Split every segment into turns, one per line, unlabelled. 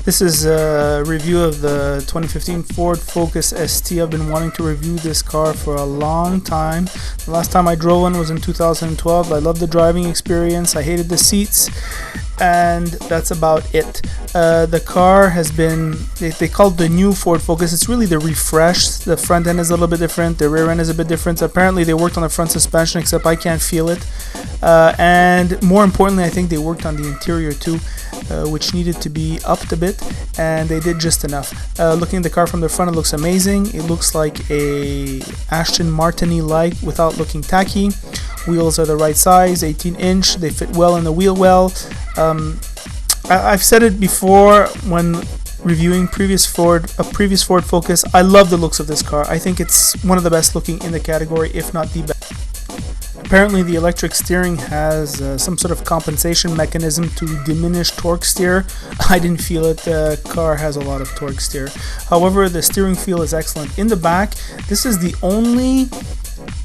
This is a review of the 2015 Ford Focus ST. I've been wanting to review this car for a long time. The last time I drove one was in 2012. I loved the driving experience. I hated the seats, and that's about it. The car has been, they call it the new Ford Focus. It's really the refresh. The front end is a little bit different. The rear end is a bit different. Apparently they worked on the front suspension, except I can't feel it. And more importantly, I think they worked on the interior too, which needed to be upped a bit, and they did just enough. Looking at the car from the front, it looks amazing. It looks like a Aston Martin-like without looking tacky. Wheels are the right size, 18-inch. They fit well in the wheel well. I've said it before when reviewing a previous Ford Focus. I love the looks of this car. I think it's one of the best looking in the category, if not the best. Apparently the electric steering has some sort of compensation mechanism to diminish torque steer. I didn't feel it. The car has a lot of torque steer. However, the steering feel is excellent. In the back, this is the only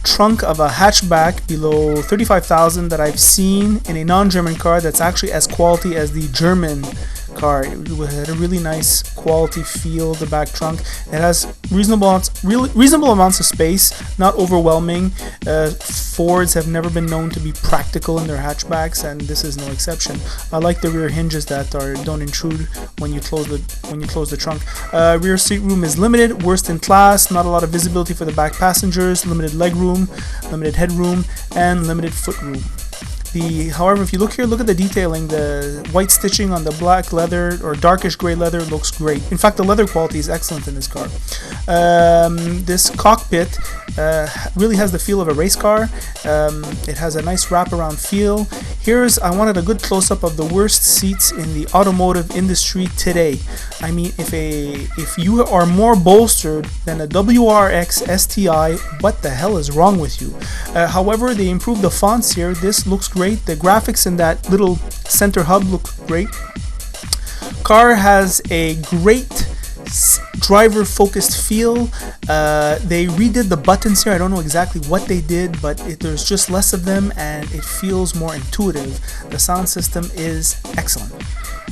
trunk of a hatchback below $35,000 that I've seen in a non-German car that's actually as quality as the German car. It had a really nice quality feel, the back trunk. It has reasonable amounts of space, not overwhelming. Fords have never been known to be practical in their hatchbacks, and this is no exception. I like the rear hinges that don't intrude when you close the trunk. Rear seat room is limited, worst in class. Not a lot of visibility for the back passengers. Limited leg room, limited headroom, and limited foot room. However, if you look here, look at the detailing. The white stitching on the black leather or darkish gray leather looks great. In fact, the leather quality is excellent in this car. This cockpit really has the feel of a race car. It has a nice wraparound feel. I wanted a good close-up of the worst seats in the automotive industry today. I mean, if you are more bolstered than a WRX STI, what the hell is wrong with you? However, they improved the fonts here. This looks great. The graphics in that little center hub look great. Car has a great driver focused feel. They redid the buttons here. I don't know exactly what they did, but there's just less of them and it feels more intuitive. The sound system is excellent.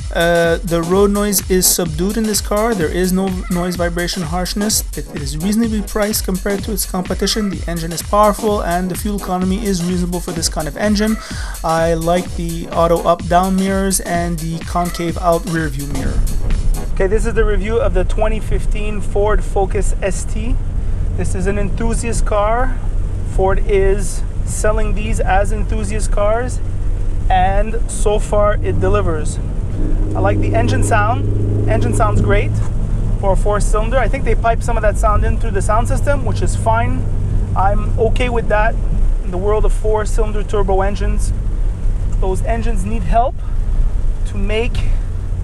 The road noise is subdued in this car. There is no noise vibration harshness. It is reasonably priced compared to its competition. The engine is powerful and the fuel economy is reasonable for this kind of engine. I like the auto up down mirrors and the concave out rear view mirror. Okay, this is the review of the 2015 Ford Focus ST. This is an enthusiast car. Ford is selling these as enthusiast cars, and so far it delivers. I like the engine sound. Engine sounds great for a 4-cylinder. I think they pipe some of that sound in through the sound system, which is fine. I'm okay with that. In the world of 4-cylinder turbo engines, those engines need help to make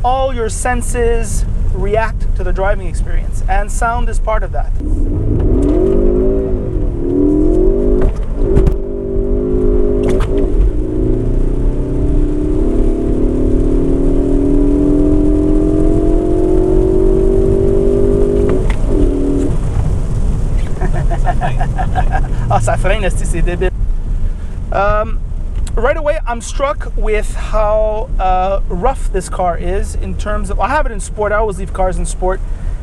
all your senses react to the driving experience, and sound is part of that. Ah, ça freine, c'est débile. Right away, I'm struck with how rough this car is in terms of, I have it in sport, I always leave cars in sport.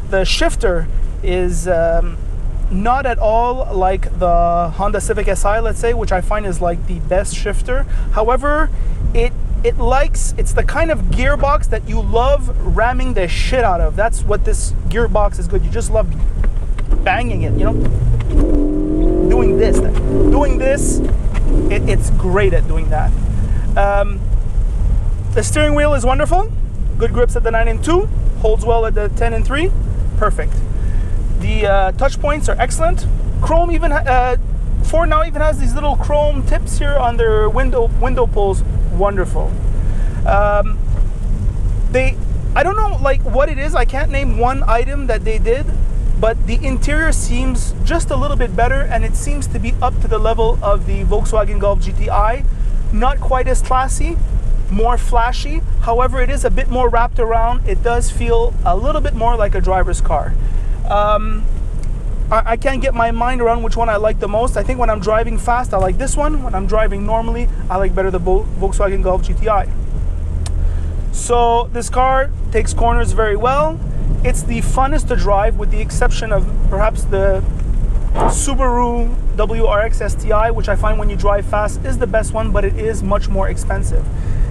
The shifter is not at all like the Honda Civic Si, let's say, which I find is like the best shifter. However, it's the kind of gearbox that you love ramming the shit out of. That's what this gearbox is good. You just love banging it, you know? Doing this. It's great at doing that. The steering wheel is wonderful. Good grips at the 9 and 2. Holds well at the 10 and 3. Perfect. The touch points are excellent. Chrome even Ford now even has these little chrome tips here on their window pulls. Wonderful. I don't know like what it is. I can't name one item that they did, but the interior seems just a little bit better, and it seems to be up to the level of the Volkswagen Golf GTI. Not quite as classy, more flashy. However, it is a bit more wrapped around. It does feel a little bit more like a driver's car. I can't get my mind around which one I like the most. I think when I'm driving fast, I like this one. When I'm driving normally, I like better the Volkswagen Golf GTI. So this car takes corners very well. It's the funnest to drive, with the exception of perhaps the Subaru WRX STI, which I find when you drive fast is the best one, but it is much more expensive.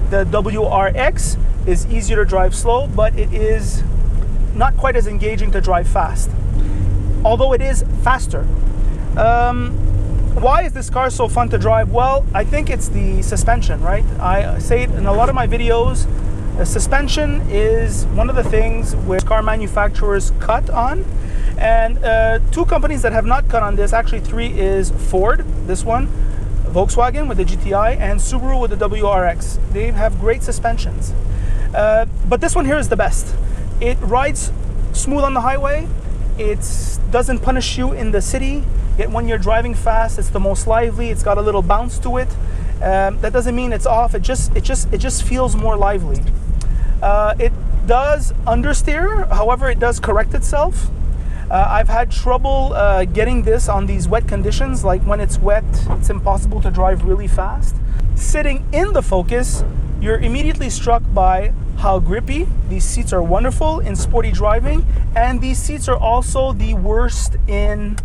The WRX is easier to drive slow, but it is not quite as engaging to drive fast, although it is faster. Why is this car so fun to drive? Well, I think it's the suspension, right? I say it in a lot of my videos. The suspension is one of the things where car manufacturers cut on. And two companies that have not cut on this, actually three, is Ford, this one, Volkswagen with the GTI, and Subaru with the WRX. They have great suspensions. But this one here is the best. It rides smooth on the highway. It doesn't punish you in the city. Yet when you're driving fast, it's the most lively. It's got a little bounce to it. That doesn't mean it's off. It just feels more lively. It does understeer. However, it does correct itself. I've had trouble getting this on these wet conditions. Like when it's wet, it's impossible to drive really fast. Sitting in the Focus, you're immediately struck by how grippy. These seats are wonderful in sporty driving, and these seats are also the worst in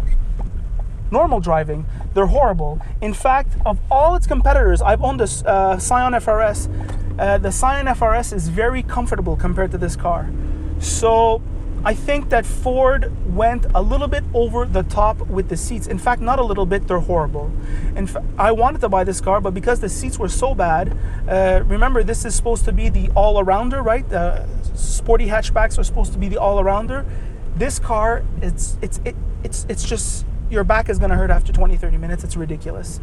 normal driving. They're horrible. In fact, of all its competitors, I've owned this Scion FRS. The Scion FRS is very comfortable compared to this car. So I think that Ford went a little bit over the top with the seats. In fact, not a little bit, they're horrible. In fact, I wanted to buy this car, but because the seats were so bad, remember, this is supposed to be the all-arounder, right? Sporty hatchbacks are supposed to be the all-arounder. This car, it's just, your back is gonna hurt after 20-30 minutes. It's ridiculous.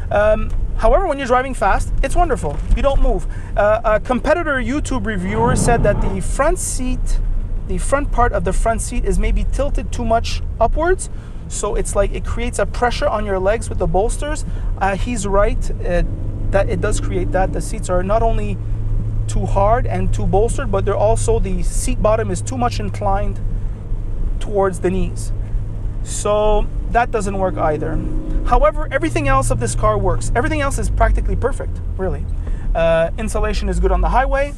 However, when you're driving fast, it's wonderful. You don't move. A competitor YouTube reviewer said that the front part of the front seat is maybe tilted too much upwards, so it's like it creates a pressure on your legs with the bolsters. He's right, that it does create that. The seats are not only too hard and too bolstered, but they're also, the seat bottom is too much inclined towards the knees. So that doesn't work either. However, everything else of this car works. Everything else is practically perfect, really. Insulation is good on the highway.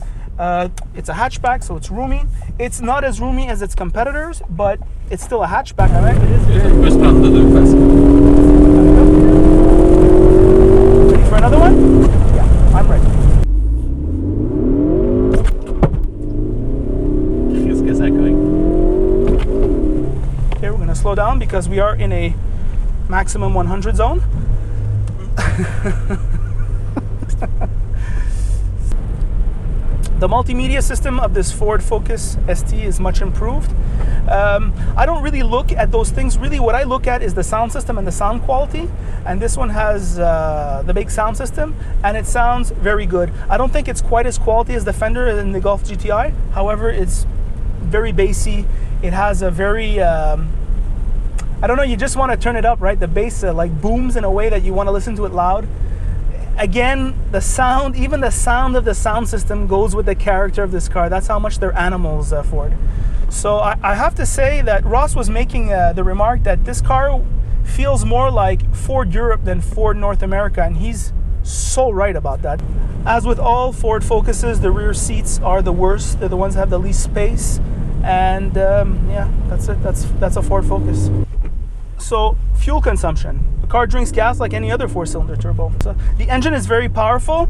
It's a hatchback, so it's roomy. It's not as roomy as its competitors, but it's still a hatchback. Right? It is good. Ready for another one? Yeah, I'm ready.
Feels good echoing.
Okay, we're gonna slow down because we are in a maximum 100 zone. The multimedia system of this Ford Focus ST is much improved. I don't really look at those things. Really, what I look at is the sound system and the sound quality. And this one has the big sound system, and it sounds very good. I don't think it's quite as quality as the Fender and the Golf GTI. However, it's very bassy. It has a very, I don't know, you just want to turn it up, right? The bass like booms in a way that you want to listen to it loud. Again, the sound, even the sound of the sound system goes with the character of this car. That's how much they're animals, Ford. So I have to say that Ross was making the remark that this car feels more like Ford Europe than Ford North America, and he's so right about that. As with all Ford Focuses, the rear seats are the worst. They're the ones that have the least space, and yeah, that's it. That's a Ford Focus. So fuel consumption. The car drinks gas like any other four-cylinder turbo. So the engine is very powerful.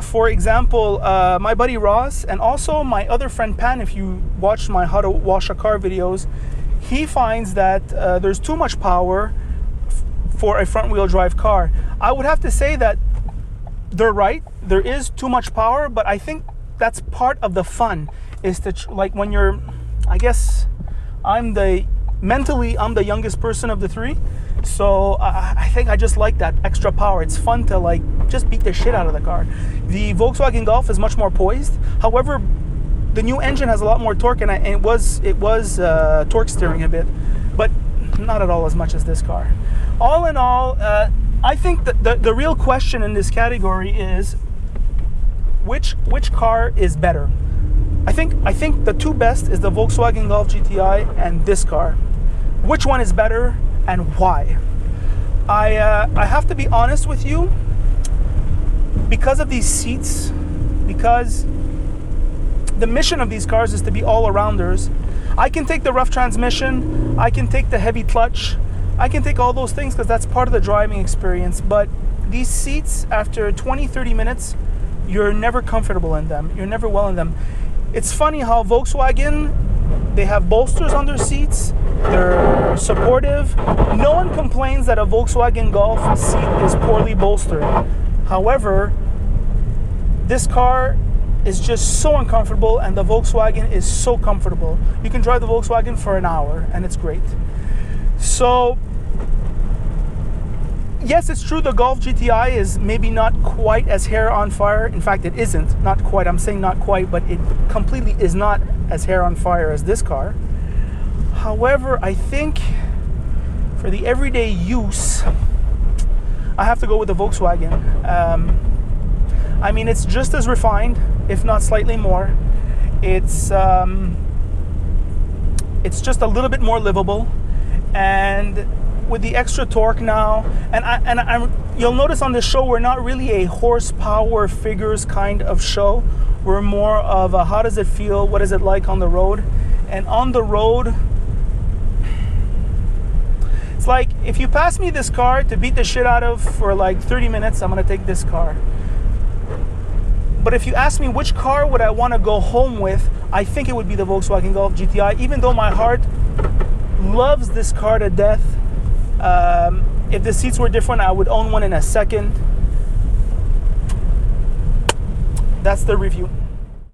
For example, my buddy Ross and also my other friend Pan, if you watch my how to wash a car videos, he finds that there's too much power for a front-wheel drive car. I would have to say that they're right. There is too much power, but I think that's part of the fun, is to like when you're, I guess mentally I'm the youngest person of the three, so I think I just like that extra power. It's fun to like just beat the shit out of the car. The Volkswagen Golf is much more poised. However, the new engine has a lot more torque, and it was torque steering a bit, but not at all as much as this car. All in all, I think that the real question in this category is which car is better. I think the two best is the Volkswagen Golf GTI and this car. Which one is better and why? I have to be honest with you, because of these seats, because the mission of these cars is to be all-arounders. I can take the rough transmission, I can take the heavy clutch, I can take all those things because that's part of the driving experience, but these seats, after 20-30 minutes, you're never comfortable in them. You're never well in them. It's funny how Volkswagen, they have bolsters on their seats. They're supportive. No one complains that a Volkswagen Golf seat is poorly bolstered. However, this car is just so uncomfortable, and the Volkswagen is so comfortable. You can drive the Volkswagen for an hour, and it's great. So, yes, it's true the Golf GTI is maybe not quite as hair on fire. In fact, it isn't. Not quite. I'm saying not quite, but it completely is not as hair on fire as this car. However, I think for the everyday use, I have to go with the Volkswagen. I mean, it's just as refined, if not slightly more. It's just a little bit more livable, and with the extra torque now, and you'll notice on this show we're not really a horsepower figures kind of show. We're more of a how does it feel, what is it like on the road. And on the road, it's like if you pass me this car to beat the shit out of for like 30 minutes, I'm gonna take this car. But if you ask me which car would I want to go home with, I think it would be the Volkswagen Golf GTI, even though my heart loves this car to death. If the seats were different, I would own one in a second. That's the review.